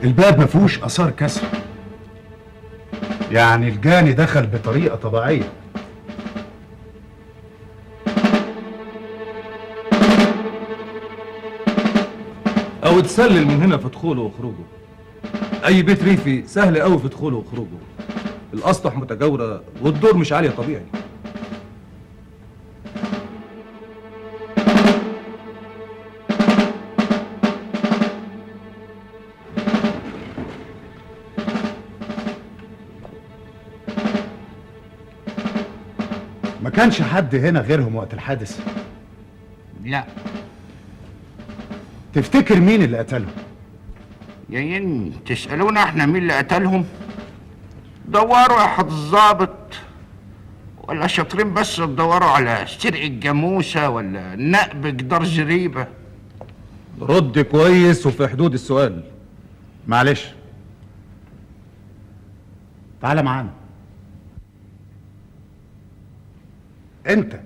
الباب ما فيهوش اثار كسر، يعني الجاني دخل بطريقه طبيعيه. او تسلل من هنا في دخوله وخروجه. اي بيت ريفي سهل قوي في دخوله وخروجه، الاسطح متجاوره والدور مش عاليه طبيعي. ما كانش حد هنا غيرهم وقت الحادث؟ لا. تفتكر مين اللي قتلهم؟ جايين تسألونا احنا مين اللي قتلهم؟ دوروا يا حض الظابط، ولا شاطرين بس تدوروا على سرق الجاموسة ولا نقب جدار زريبة؟ رد كويس وفي حدود السؤال. معلش، تعال معانا. انت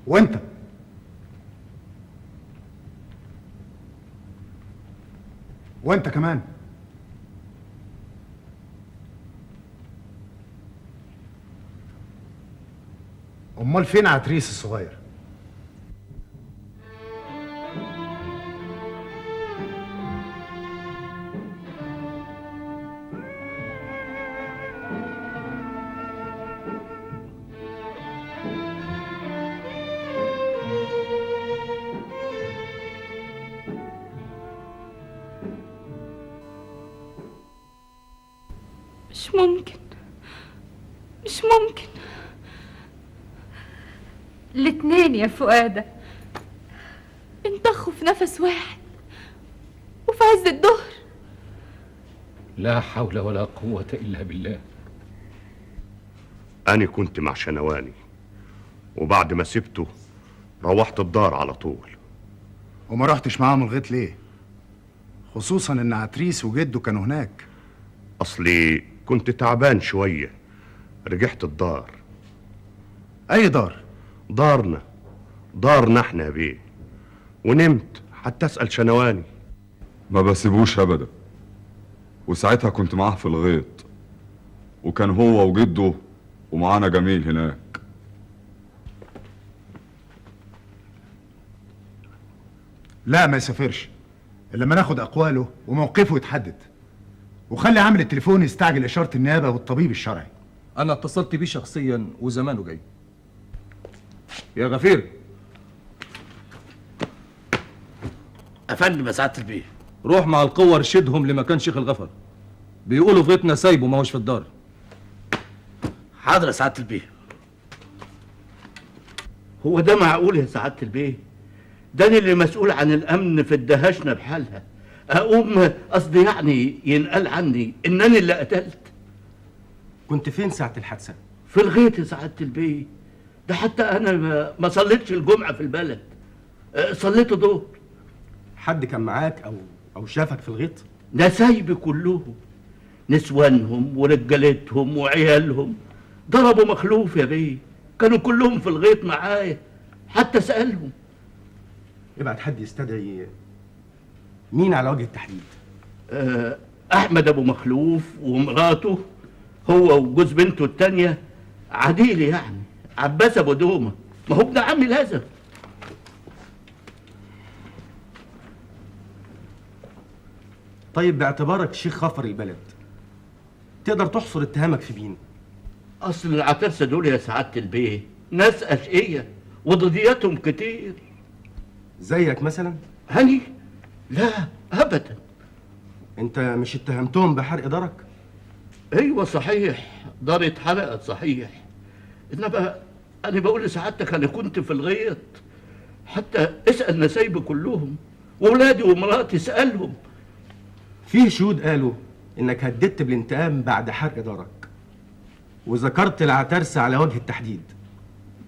وانت وانت كمان. امال فين عتريس الصغير؟ مش ممكن، مش ممكن. الاتنين يا فؤادة انطخوا في نفس واحد وفي عز الظهر. لا حول ولا قوة إلا بالله. أنا كنت مع شنواني، وبعد ما سبته روحت الدار على طول. وما رحتش معاهم الغيط ليه؟ خصوصا ان عتريس وجده كانوا هناك. أصلي كنت تعبان شوية، رجعت الدار. أي دار؟ دارنا احنا يا بيه. ونمت حتى أسأل شنواني. ما بسيبوش أبدا، وساعتها كنت معاه في الغيط، وكان هو وجده ومعانا جميل هناك. لا ما يسافرش إلا لما ناخد أقواله وموقفه يتحدد، وخلي عامل التليفون يستعجل إشارة النيابة والطبيب الشرعي. انا اتصلت بيه شخصيا وزمانه جاي. يا غفير. افندم يا سعاده البيه. روح مع القوة ارشدهم لمكان شيخ الغفر، بيقولوا في غيطنا سايبه ما هوش في الدار. حاضر يا سعاده البيه. هو ده معقول يا سعاده البيه؟ ده أنا اللي مسؤول عن الامن في الدهشنا بحالها، اقوم قصدي يعني ينقال عني انني اللي قتلت؟ كنت فين ساعة الحادثة؟ في الغيط يا سعاده البيه. ده حتى انا ما صليتش الجمعه في البلد، صليت ظهر. حد كان معاك او شافك في الغيط؟ نسايبي كلهم، نسوانهم ورجالتهم وعيالهم ضربوا مخلوف يا بيه. كانوا كلهم في الغيط معايا، حتى سألهم. ابعت حد يستدعي مين على وجه التحديد؟ احمد ابو مخلوف ومراته، هو وجوز بنته التانية عديل يعني عباس ابو دومه، ما هو ابن عمي لازم. طيب باعتبارك شيخ خفر البلد، تقدر تحصر اتهامك في مين؟ اصل العترسه دول يا سعاده البيه ناس اشقيه وضدياتهم كتير. زيك مثلا؟ هني؟ لا ابدا. انت مش اتهمتهم بحرق دارك؟ ايوه صحيح، داري اتحرقت صحيح، انما انا بقول لسعادتك انا كنت في الغيط. حتى اسال نسايبي كلهم واولادي ومراتي، اسالهم. فيه شهود قالوا انك هددت بالانتقام بعد حرق دارك، وذكرت العترسه على وجه التحديد.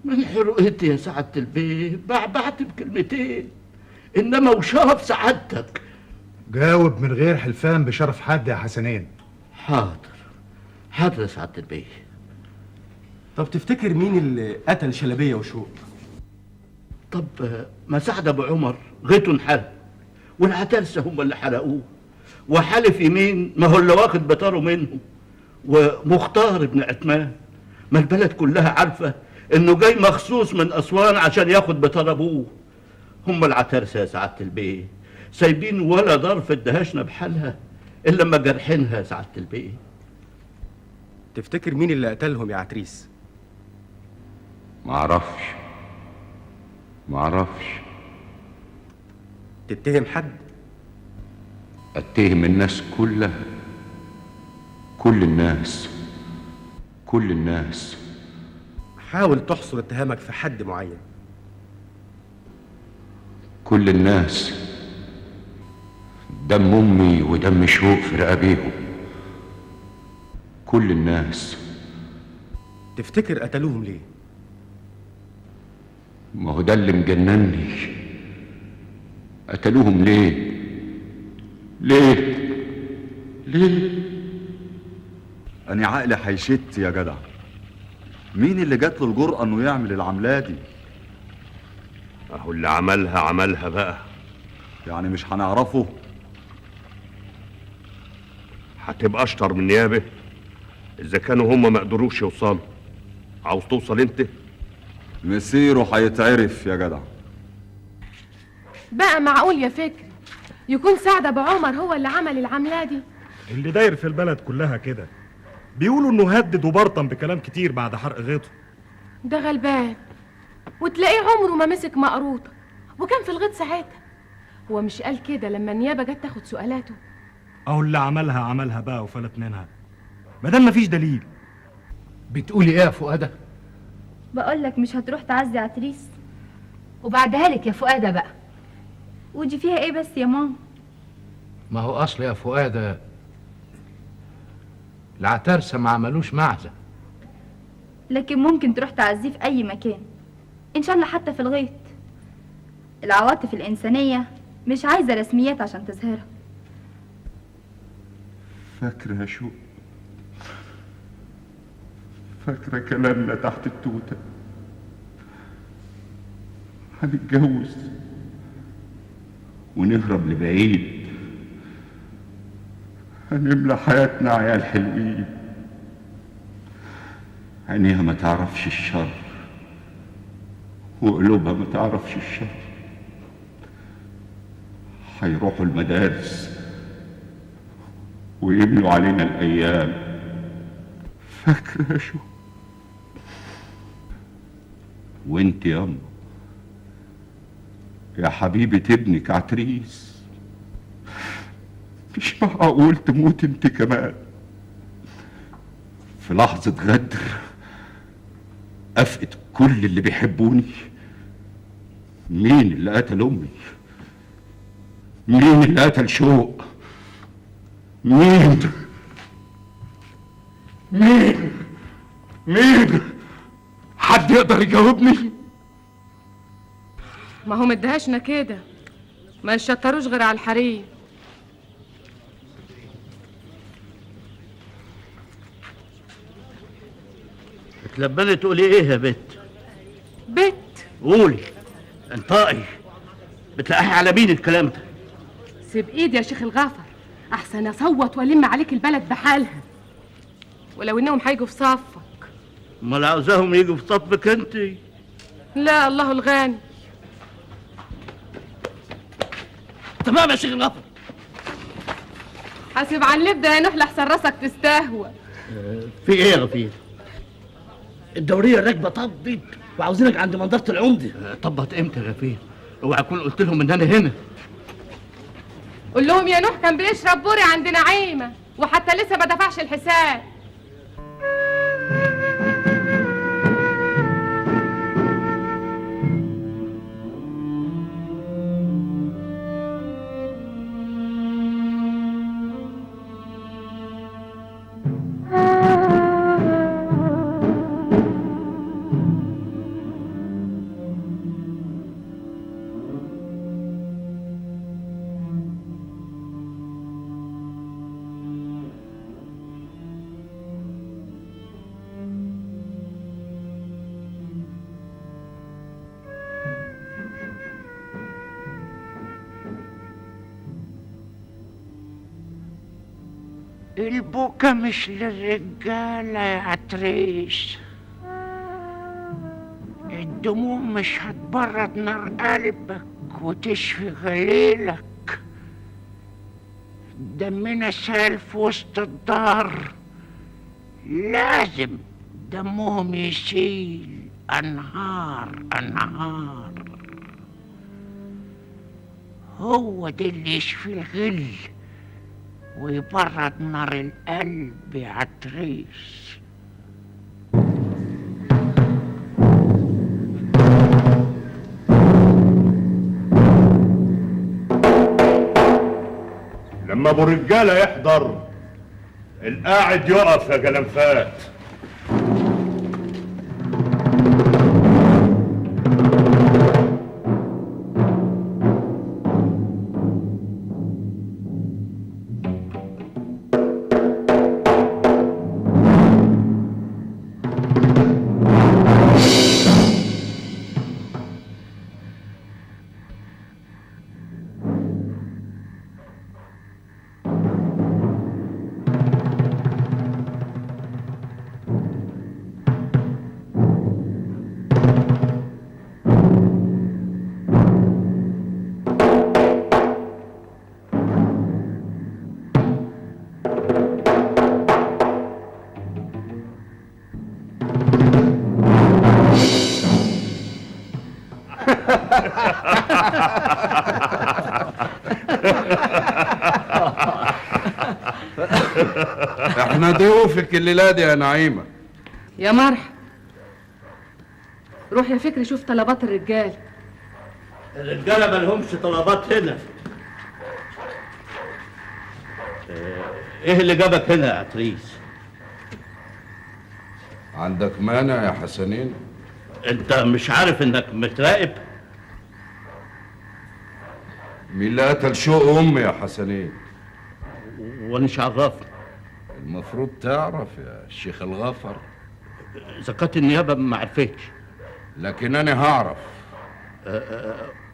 من حرقتي يا سعادة البيه بعبعت بكلمتين، انما وشرف سعادتك. جاوب من غير حلفان بشرف حد يا حسنين. حاضر حاضر يا سعادة البيه. طب تفتكر مين اللي قتل شلبيه وشوق؟ طب ما سعد ابو عمر غيته انحرق، والعترسه هم اللي حرقوه، وحلف يمين ما هو اللي واخد بطاره منهم، ومختار ابن عثمان ما البلد كلها عارفه انه جاي مخصوص من اسوان عشان ياخد بطار ابوه. هم العترسه يا سعاده البيه سايبين ولا ظرف ادهشنا بحالها الا لما جرحينها يا سعاده البيه. تفتكر مين اللي قتلهم يا عتريس؟ معرفش. تتهم حد؟ اتهم الناس كلها، كل الناس. حاول تحصر اتهامك في حد معين. كل الناس، دم امي ودم شوق في رقابيهم. كل الناس. تفتكر قتلوهم ليه؟ ما هو ده اللي مجنني. قتلوهم ليه؟ أنا عقلي هيشت يا جدع. مين اللي جات له الجرأة إنه يعمل العملة دي؟ اهو اللي عملها بقى. يعني مش هنعرفه؟ هتبقى اشطر من النيابه اذا كانوا هم ما قدروش يوصلوا. عاوز توصل انت؟ مسيره هيتعرف يا جدع. بقى معقول يا فكري يكون سعد ابو عمر هو اللي عمل العملة دي؟ اللي داير في البلد كلها كده. بيقولوا انه هدد وبرطم بكلام كتير بعد حرق غيطه. ده غلبان، وتلاقيه عمره ما مسك مقروطة وكان في الغيط ساعتها. هو مش قال كده لما النيابة جت تاخد سؤالاته؟ اهو اللي عملها بقى وفلت منها مادام مفيش دليل. بتقولي ايه يا فؤاده؟ بقول لك مش هتروح تعزي عتريس؟ وبعدها لك يا فؤادة بقى. ودي فيها ايه بس يا ماما؟ ما هو اصل يا فؤاده العترسه ما عملوش معزه. لكن ممكن تروح تعزيه في اي مكان، ان شاء الله حتى في الغيط. العواطف الانسانيه مش عايزه رسميات عشان تظهرها. فاكره يا شوق؟ فاكره كلامنا تحت التوته؟ هنتجوز ونهرب لبعيد، هنملى حياتنا عيال حلوين. عينيها ما تعرفش الشر وقلوبها ما تعرفش الشر. هيروحوا المدارس ويملوا علينا الايام. فاكره شو؟ وانت ياما يا حبيبة ابنك عتريس، مش معقول تموت انت كمان في لحظة غدر أفقد كل اللي بيحبوني. مين اللي قتل أمي؟ مين اللي قتل شوق؟ مين؟ حد يقدر يجاوبني؟ ما هو مدهشنا كده، ما يشطروش غير على الحريم. اتلبني تقولي ايه يا بت؟ قولي انطقي. بتلاقيها على مين الكلام ده؟ سيب ايدي يا شيخ الغفر، احسن اصوت والم عليك البلد بحالها، ولو انهم هيجوا في صفك. امال عاوزاهم يجوا في صفك انت؟ لا الله الغاني. تمام يا شيخ الغفر. حاسب على اللب ده يا نوح لحسن راسك تستهوى. في ايه يا غفير؟ الدوريه الراكبه طبت وعاوزينك عند منظره العمده. طبت امتى يا غفير؟ اوعى اكون قلت لهم ان انا هنا. قول لهم يا نوح كان بيشرب بوري عند نعيمه وحتى لسه ما دفعش الحساب. البكا مش للرجالة يا عتريس، الدموع مش هتبرد نار قلبك وتشفي غليلك. دمنا سال في وسط الدار، لازم دمهم يسيل أنهار أنهار. هو ده اللي يشفي الغل ويبرد نار القلب يا عتريس. لما ابو رجاله يحضر القاعد يقف يا جلنفات. احنا ضيوفك الليله دي يا نعيمه. يا مرحب. روح يا فكري شوف طلبات الرجال. الرجاله مالهمش طلبات هنا. ايه اللي جابك هنا يا عتريس؟ عندك مانع يا حسنين؟ انت مش عارف انك متراقب؟ مين اللي قتل شوق امي يا حسنين؟ وانش عرفني؟ المفروض تعرف يا شيخ الغفر. اذا كانت النيابه ما عرفتش لكن انا هعرف.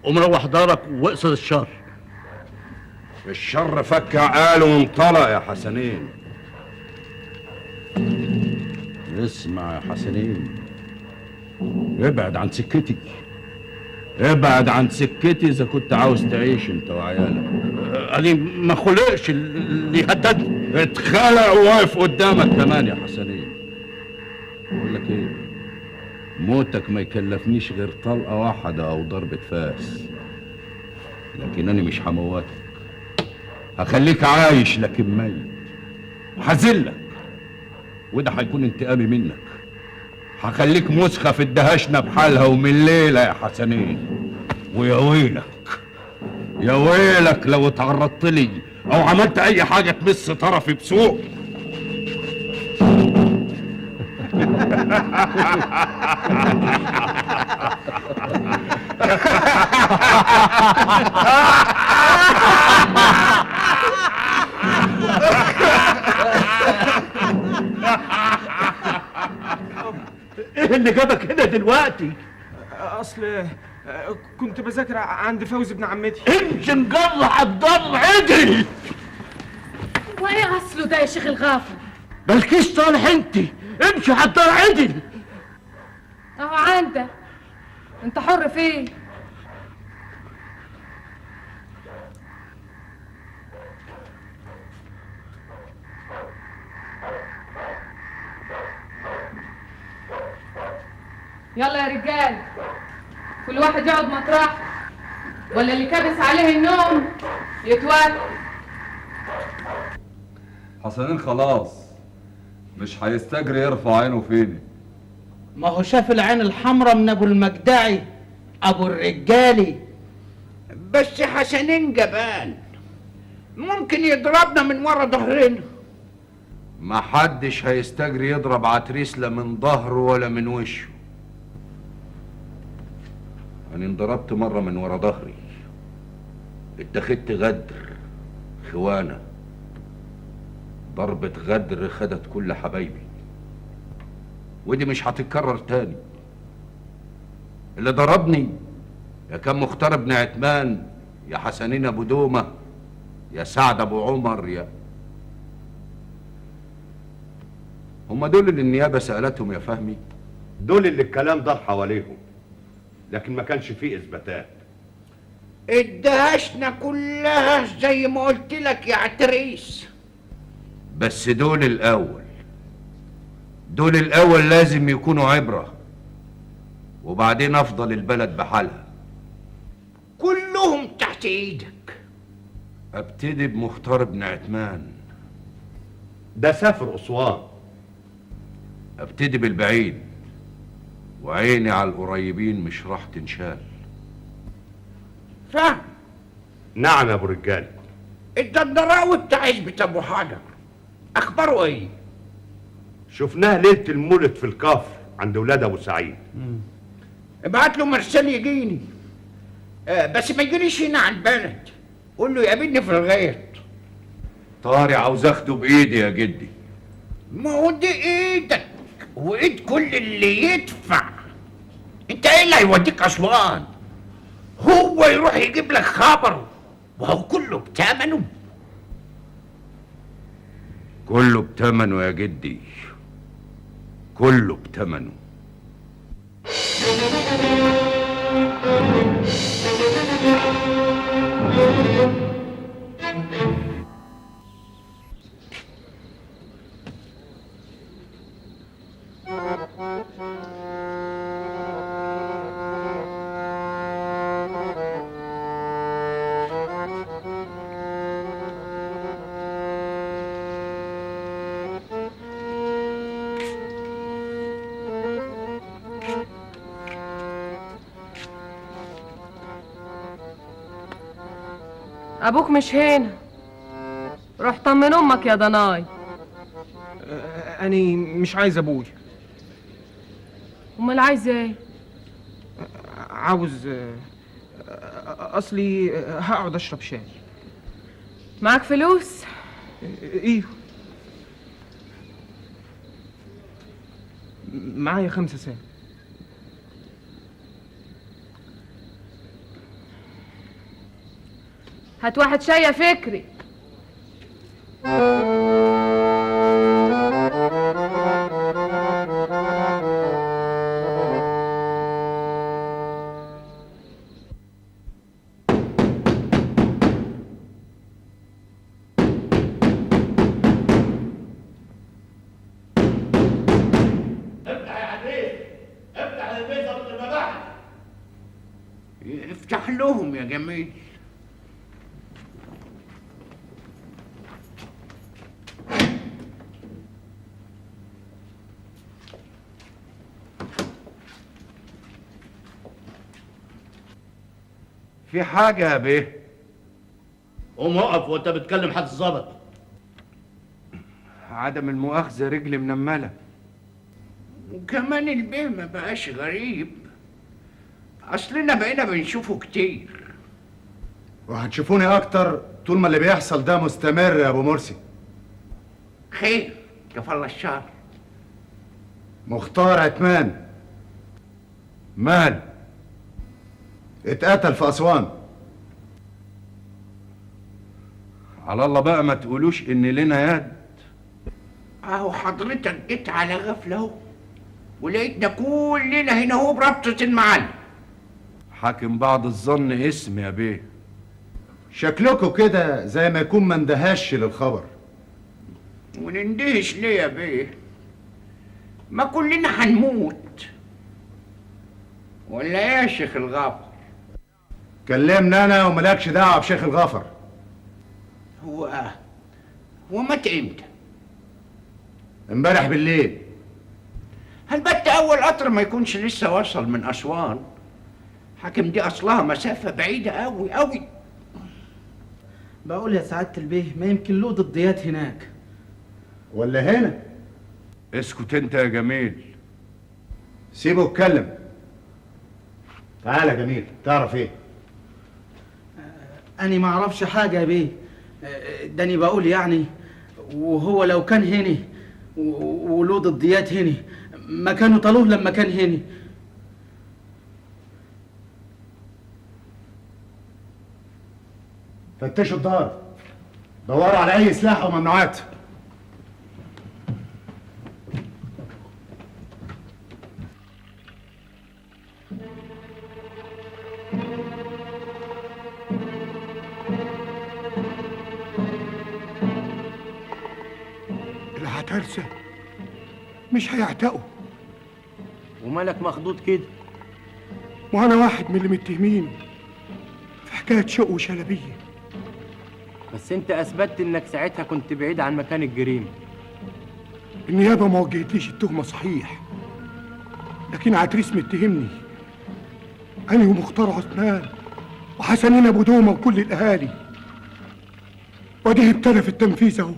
قوم روح دارك واقصر الشر. الشر فك عقال وانطلق يا حسنين. اسمع يا حسنين، ابعد عن سكتي، ابعد عن سكتي اذا كنت عاوز تعيش انت وعيالك. انا ما خلقش اللي يهددني. اتخلق وواقف قدامك كمان يا حسنين. بقول لك ايه، موتك ما يكلفنيش غير طلقه واحده او ضربه فاس، لكن انا مش هموتك، هخليك عايش لكن ميت، هذلك، وده هيكون انتقامي منك. هخليك مسخه في الدهشنا بحالها ومن الليله يا حسنين. ويا ويلك، يا ويلك لو اتعرضت لي او عملت اي حاجه تمس طرفي بسوء. ايه اللي جابك هنا دلوقتي؟ اصل كنت بذاكر عند فوزي ابن عمتي. امشي نجرح الضر عدل. وايه اصله ده يا شيخ الغافر؟ مالكيش صالح انت، امشي على الدار عدل. اهو عندك، انت حر فيه. يلا يا رجال، كل واحد يقعد مطرحه، ولا اللي كابس عليه النوم يتوكل. حسنين خلاص مش هيستجري يرفع عينه فيني. ما هو شاف العين الحمراء من ابو المجدعي ابو الرجالي. بس حسنين جبان، ممكن يضربنا من ورا ظهرنا. محدش هيستجري يضرب عتريس لا من ظهره ولا من وشه. انا انضربت مره من ورا ظهري، اتخذت غدر، خوانه، ضربة غدر خدت كل حبايبي، ودي مش هتتكرر تاني. اللي ضربني يا كان مختار بن عتمان، يا حسنين ابو دومه، يا سعد ابو عمر، هم دول اللي النيابة سألتهم يا فهمي؟ دول اللي الكلام دار حواليهم، لكن ما كانش فيه اثباتات. ادهشنا كلها زي ما قلت لك يا عتريس. بس دول الأول لازم يكونوا عبرة، وبعدين أفضل البلد بحالها. كلهم تحت ايدك. ابتدي بمختار بن عثمان. ده سافر أسوان. ابتدي بالبعيد، وعيني على القريبين مش راح تنشال. فهم. نعم يا ابو رجال. الدندراوي بتاع عزبة ابو حجر اخباره ايه؟ شفناه ليلة المولد في الكفر عند ولاد ابو سعيد. ابعت له مرسال يجيني. بس ما يجينيش هنا على البلد، قول له يقابلني في الغيط. طاري عاوز اخده بايدي يا جدي. ما هو دي ايدك وايد كل اللي يدفع. انت ايه اللي هيوديك اسوان؟ هو يروح يجيب لك خبر وهو كله بتمنه. كله بتمنه يا جدي، كله بتمنه. ابوك مش هنا، روح طمن امك يا ضناي. أنا مش عايز أبوي. امال عايز ايه؟ عاوز أصلي هقعد أشرب شاي. معاك فلوس؟ إيه، معايا 5 ساعة. هات واحد شاي يا فكري. افتح لهم يا جميل. في حاجة يا بيه؟ قوم اقف وانت بتكلم حد الظابط. عدم المؤاخذة رجلي منملة. وكمان البيه ما بقاش غريب، اصلنا بقينا بنشوفه كتير. وهتشوفوني اكتر طول ما اللي بيحصل ده مستمر يا ابو مرسي. خير، كفى الله الشر. مختار عثمان مال؟ اتقتل في اسوان. على الله بقى ما تقولوش ان لنا يد. اهو حضرتك جيت على غفله اهو، ولقيتنا كلنا هنا اهو بربطة المعلم. حاكم بعض الظن اسم يا بيه. شكلكوا كده زي ما يكون ما اندهش للخبر. ونندهش ليه يا بيه؟ ما كلنا هنموت، ولا ايه يا شيخ الغافر؟ كلمنا انا وملكش دعوه بشيخ الغفر. هو مات امتى؟ امبارح بالليل. هل بت اول قطر ما يكونش لسه وصل من اسوان؟ حاكم دي اصلها مسافه بعيده قوي قوي. بقول يا سعادة البيه ما يمكن له ضديات هناك ولا هنا. اسكت انت يا جميل. سيبه يتكلم. تعالى يا جميل، تعرف ايه؟ أنا ما أعرفش حاجة يا بيه. ده أنا بقول يعني، وهو لو كان هنا وله ضديات هنا ما كانوا طالوه لما كان هنا. فتشوا الدار، دوروا على اي سلاح وممنوعات. العترسة مش هيعتقوا. ومالك مخضوض كده؟ وأنا واحد من اللي متهمين في حكاية شق وشلبية. بس انت اثبتت انك ساعتها كنت بعيد عن مكان الجريمة. النيابة ما وجهتليش التهمة صحيح، لكن عتريس متهمني أنا ومختار عثمان وحسنين أبو دومة وكل الأهالي، وده ابتدى في التنفيذ أهو.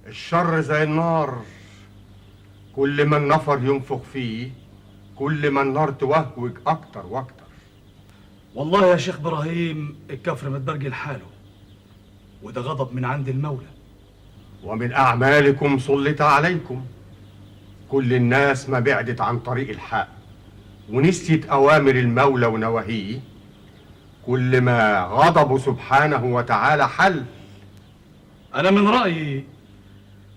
الشر زي النار، كل ما النفر ينفخ فيه كل ما النار توهوج اكتر واكتر. والله يا شيخ ابراهيم الكفر متبرجي لحاله، وده غضب من عند المولى. ومن اعمالكم سلط عليكم. كل الناس ما بعدت عن طريق الحق ونسيت اوامر المولى ونواهيه، كل ما غضبه سبحانه وتعالى حل. انا من رايي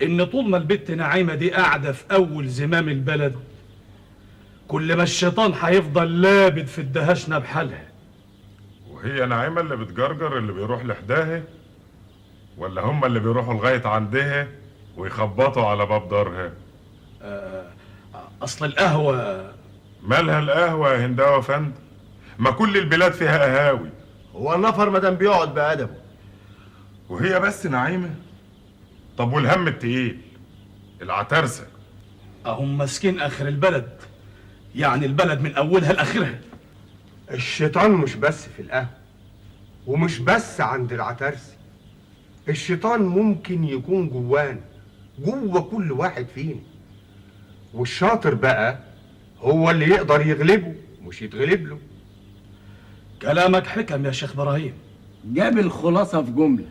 ان طول ما البت نعيمه دي قاعده في اول زمام البلد، كل ما الشيطان هيفضل لابد في الدهشنا بحالها. وهي نعيمه اللي بتجرجر اللي بيروح لحداها، ولا هم اللي بيروحوا لغايه عندها ويخبطوا على باب دارها؟ اصل القهوه. مالها القهوه يا هنداوه فندم؟ ما كل البلاد فيها قهاوي. هو النفر مادام بيقعد بأدبه. وهي بس نعيمه؟ طب والهم التقيل العترسه؟ اهم ماسكين اخر البلد، يعني البلد من اولها لاخرها. الشيطان مش بس في القهوة ومش بس عند العترسي، الشيطان ممكن يكون جوانا، جوه كل واحد فينا، والشاطر بقى هو اللي يقدر يغلبه مش يتغلب له. كلامك حكم يا شيخ ابراهيم. جاب الخلاصه في جمله.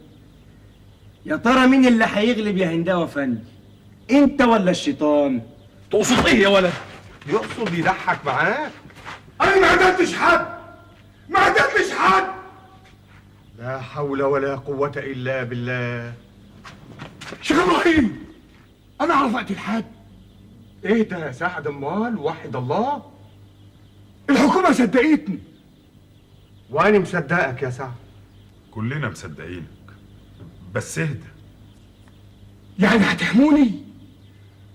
يا ترى مين اللي هيغلب يا هنداوه فندي؟ انت ولا الشيطان؟ تقصد ايه يا ولد؟ يقصد يضحك معاك. أنا ما قتلتش حد، ما قتلتش حد. لا حول ولا قوة إلا بالله. شيخ إبراهيم أنا أعرف أقتل حد. إيه ده يا سعد؟ أمال وحد الله. الحكومة صدقتني. وأنا مصدقك يا سعد. كلنا مصدقينك، بس اهدى. يعني هتحموني؟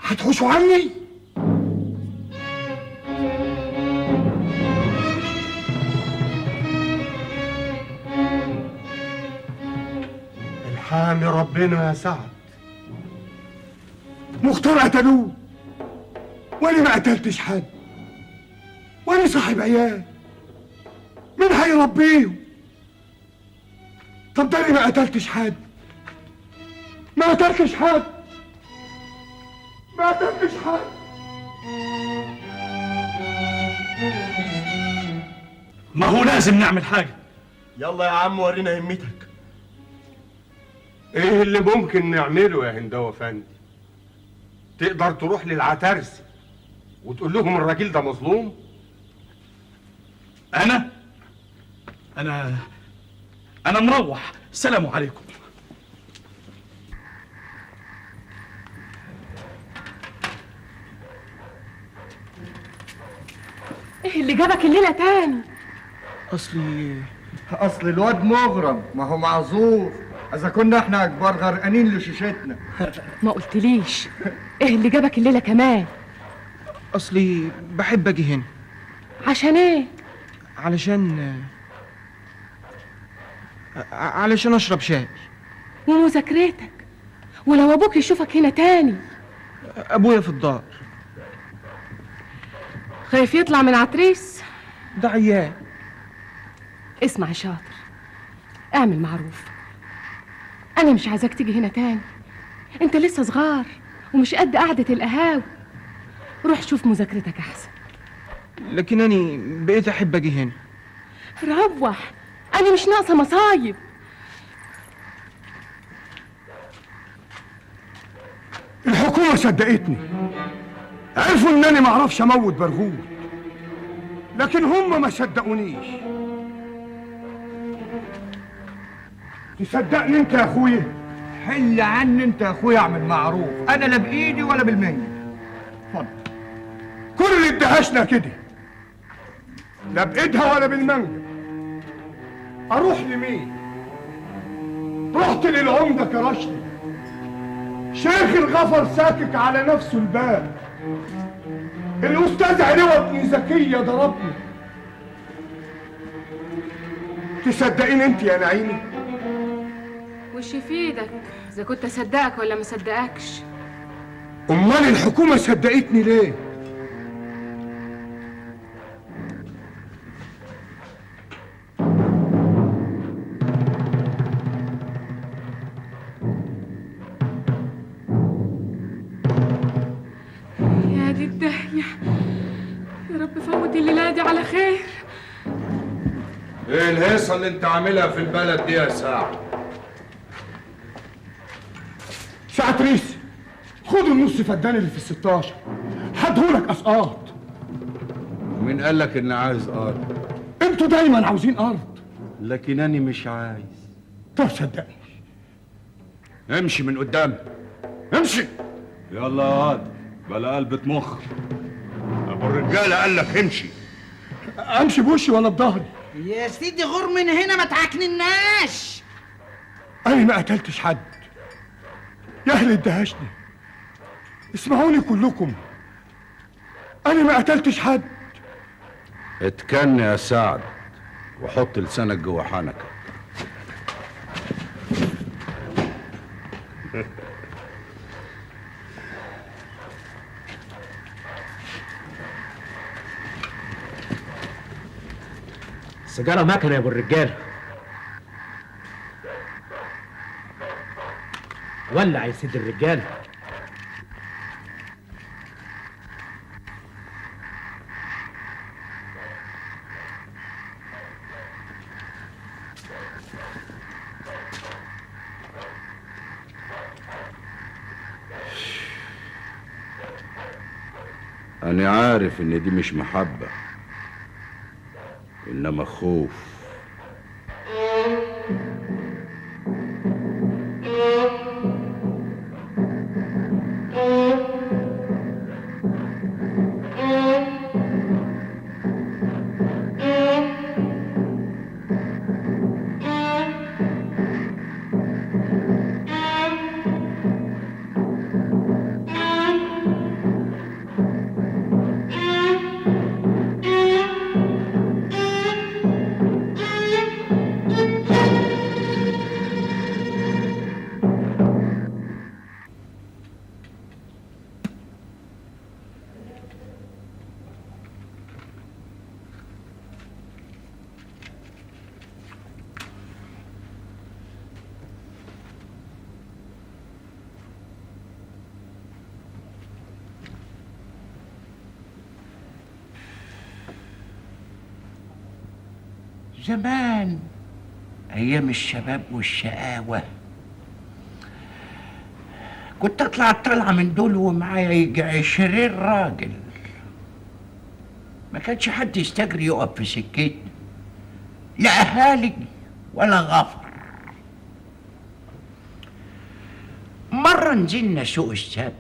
هتحوشوا عني؟ الحامي ربنا يا سعد. مختار قتلوه وانا ما قتلتش حد، وانا صاحب عيال مين هيربيهم؟ طب ده انا ما قتلتش حد، ما قتلتش حد، ما قتلتش حد. ما هو لازم نعمل حاجه. يلا يا عم ورينا همتك. ايه اللي ممكن نعمله يا هنداوه فندي؟ تقدر تروح للعترسي وتقول لهم الراجل ده مظلوم؟ انا مروح. سلام عليكم. ايه اللي جابك الليله تاني؟ اصل الواد مغرم، ما هو معذور، اذا كنا احنا اكبر غرقانين لشوشتنا. ما قلتليش ايه اللي جابك الليله كمان؟ اصلي بحب اجي هنا. عشان ايه؟ علشان علشان اشرب شاي. ومذاكرتك، ولو ابوك يشوفك هنا تاني. ابويا في الدار. خايف يطلع من عتريس؟ ده عيان. اسمع يا شاطر، اعمل معروف، انا مش عايزاك تيجي هنا تاني. انت لسه صغار ومش قد قعدة القهاوي. روح شوف مذاكرتك احسن. لكن اني بقيت احب اجي هنا. روح، انا مش ناقصه مصايب. الحكومة صدقتني، عرفوا انني ما اعرفش اموت برغوث، لكن هم ما صدقونيش. تصدقني انت يا اخويا؟ حل عني انت يا اخويا، اعمل معروف، انا لا بايدي ولا بالمية. اتفضل. كل اللي ادهشنا كده، لا بايدها ولا بالمنجا. اروح لمين؟ رحت للعمدة كرشني، شيخ الغفر ساكك على نفسه الباب. الاستاذ علوة بن زكية ضربني. تصدقين انت يا نعيمي؟ وش في ايدك اذا كنت اصدقك ولا ما صدقكش؟ امال الحكومة صدقتني ليه؟ يا دي الدهية، يا رب فوت الليلة دي على خير. ايه الهيصة اللي انت عاملها في البلد دي يا ساعة؟ عتريس، خد النص فدان اللي في ال16، هدهولك اسقاط. مين قال لك اني عايز ارض؟ انتوا دايما عاوزين ارض. لكن انا مش عايز. طب صدقني. امشي من قدامي، امشي. يلا يا واد، بلا قلبة مخ. ابو الرجالة قال لك امشي. امشي بوشي ولا بظهري؟ يا سيدي غور من هنا، ما تعكنناش. انا ما قتلتش حد يا اهل الدهشني، اسمعوني كلكم، انا ما قتلتش حد. اتكن يا سعد وحط لسانك جوه حنكك. سيجارة مكنة يا ابو الرجالة. ولع يا سيد الرجالة. أنا عارف إن دي مش محبة، إنما خوف. زمان ايام الشباب والشقاوة كنت اطلع الطلعة من دول ومعايا يجي 20 راجل، ما كانش حد يستجري يقف في سكتنا، لا اهالي ولا غفر. مرة نزلنا سوق السبت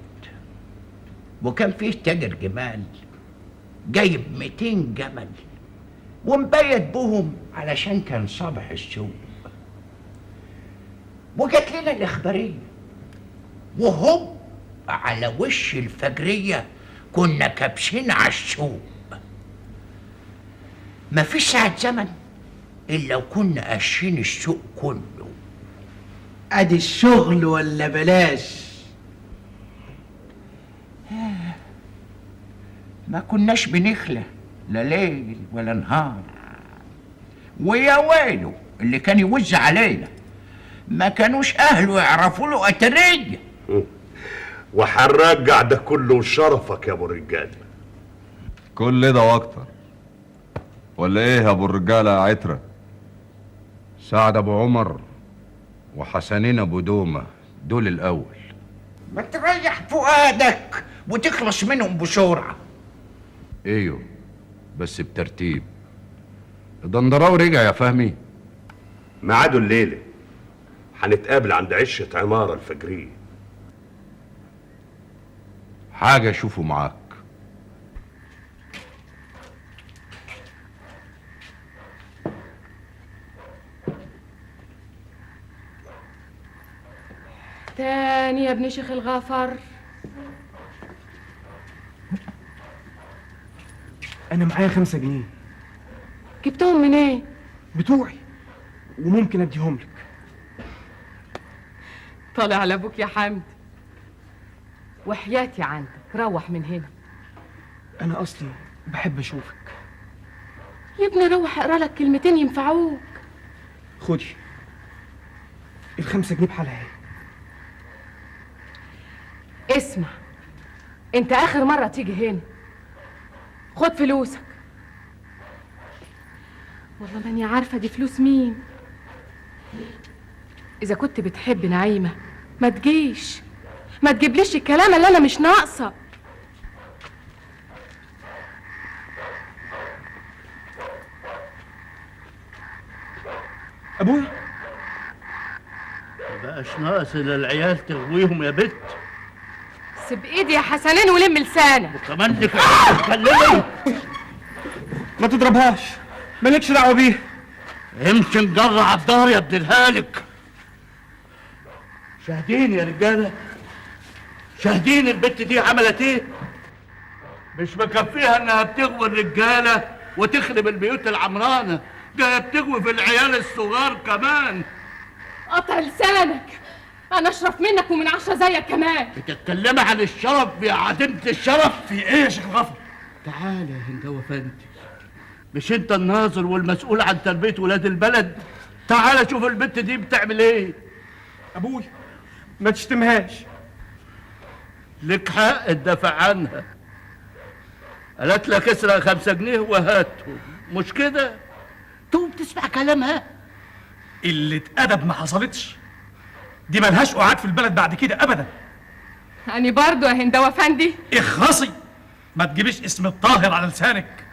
وكان فيه تاجر جمال جايب 200 جمل ومبيت بهم علشان كان صبح السوق، وجات لنا الاخباريه وهوب على وش الفجريه كنا كابشين على السوق. مفيش ساعة زمن إلا وكنا قاشين السوق كله. ادي الشغل ولا بلاش؟ ما كناش بنخلى لا ليل ولا نهار، ويا ويله اللي كان يوزع علينا ما كانوش اهله يعرفوا له اتريه. وهنرجع ده كله شرفك يا ابو الرجال. كل ده واكتر، ولا ايه يا ابو الرجاله يا عتره؟ سعد ابو عمر وحسنين ابو دومه دول الاول. ما تريح فؤادك وتخلص منهم بسرعه. ايوه بس بترتيب. الدندراوي رجع يا فهمي. ميعاده الليله، هنتقابل عند عشه عماره الفجريه. حاجه اشوفه معاك. تاني يا ابن شيخ الغفر. انا معايا 5 جنيه. جبتهم منين؟ بتوعي، وممكن اديهم لك. طالع على ابوك يا حمد، وحياتي عندك روح من هنا. انا اصلي بحب اشوفك. يا ابني روح اقرا لك كلمتين ينفعوك. خدي ال5 جنيه بحالها اهي. اسمع، انت اخر مرة تيجي هنا، خد فلوسك. والله ماني عارفة دي فلوس مين. اذا كنت بتحب نعيمة ما تجيش، ما تجيبليش الكلام اللي انا مش ناقصة. ابويا مبقاش ناقص الا العيال تغويهم يا بت. سيب ايدي يا حسنين ولم لسانك. وكمان تكلمي. ما تضربهاش، مالكش دعوه بيها. امشي مجرع الدار يا ابن الهالك. شاهدين يا رجاله، شاهدين البت دي عملت ايه؟ مش مكفيها انها بتغوي الرجاله وتخرب البيوت العمرانه، ده بتغوي في العيال الصغار كمان. قطع لسانك، انا اشرف منك ومن 10 زيك كمان. بتتكلمي عن الشرف يا عديمة الشرف؟ في ايه يا شيخ غفر؟ تعالى يا هندوة فندي، مش انت الناظر والمسؤول عن تربية ولاد البلد؟ تعالى شوف البت دي بتعمل ايه. ابوي ما تشتمهاش. لك حق تدافع عنها. قالت لك اسرق 5 جنيه وهاتهم، مش كده؟ تقوم تسمع كلامها؟ قلة أدب ما حصلتش، دي ملهاش قعاد في البلد بعد كده أبدا. يعني برضو يا هندوة فندي اخرسي، ما تجيبيش اسم الطاهر على لسانك.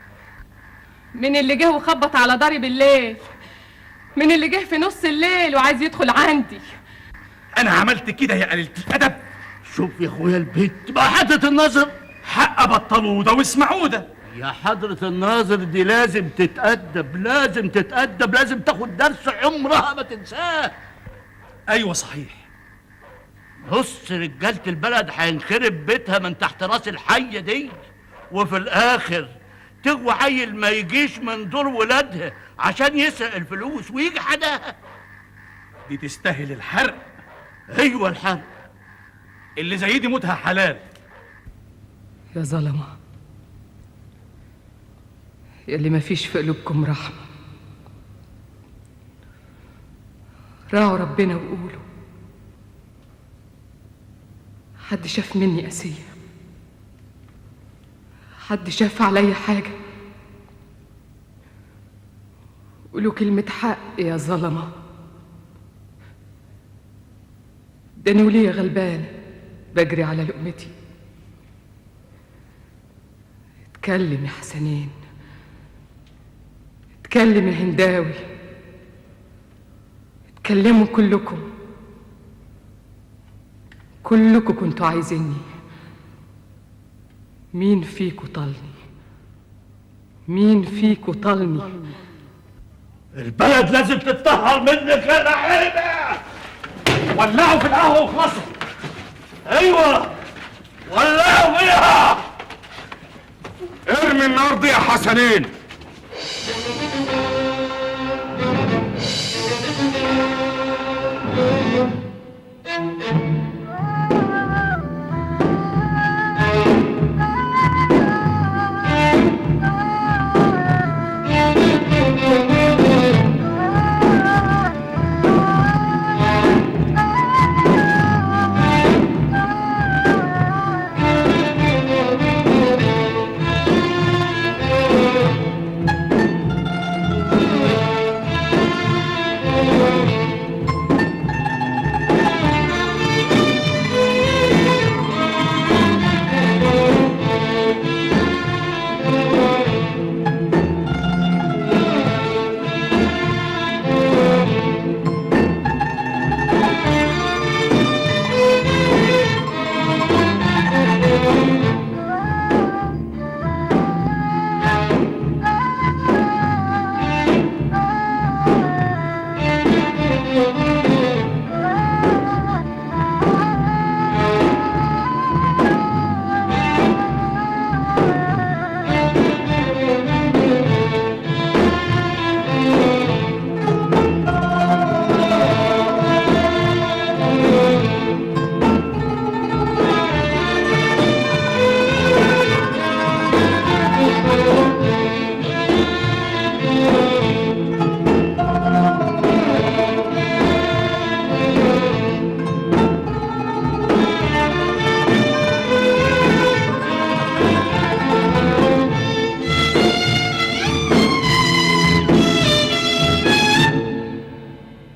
من اللي جه وخبط على داري بالليل؟ من اللي جه في نص الليل وعايز يدخل عندي؟ أنا عملت كده يا قليلة الأدب؟ شوف يا اخويا البيت بقى حضرة الناظر، حق بطلوا ده واسمعوا ده. يا حضرة الناظر دي لازم تتأدب، لازم تتأدب، لازم تاخد درس عمرها ما تنساه. أيوة صحيح. نص رجالة البلد هينخرب بيتها من تحت راس الحية دي، وفي الآخر تغوى عيل ما يجيش من دور ولادها عشان يسرق الفلوس ويجي حداها. دي تستاهل الحرق. أيوة الحرق. اللي زي دي موتها حلال. يا ظلمة، يلي ما فيش في قلوبكم رحمة، راعوا ربنا وقولوا حد شاف مني أسية؟ حد شاف عليا حاجة؟ قولوا كلمة حق يا ظلمة. ده أنا وليا غلبانة بجري على لقمتي. اتكلم يا حسنين، اتكلم يا هنداوي، اتكلموا كلكم. كلكم كنتوا عايزيني. مين فيكوا طالني؟ مين فيكوا طالني؟ البلد لازم تتطهر منك يا نعيمة. ولعوا في القهوة وخلصوا. ايوه ولعوا فيها. ارمي النار دي يا حسنين.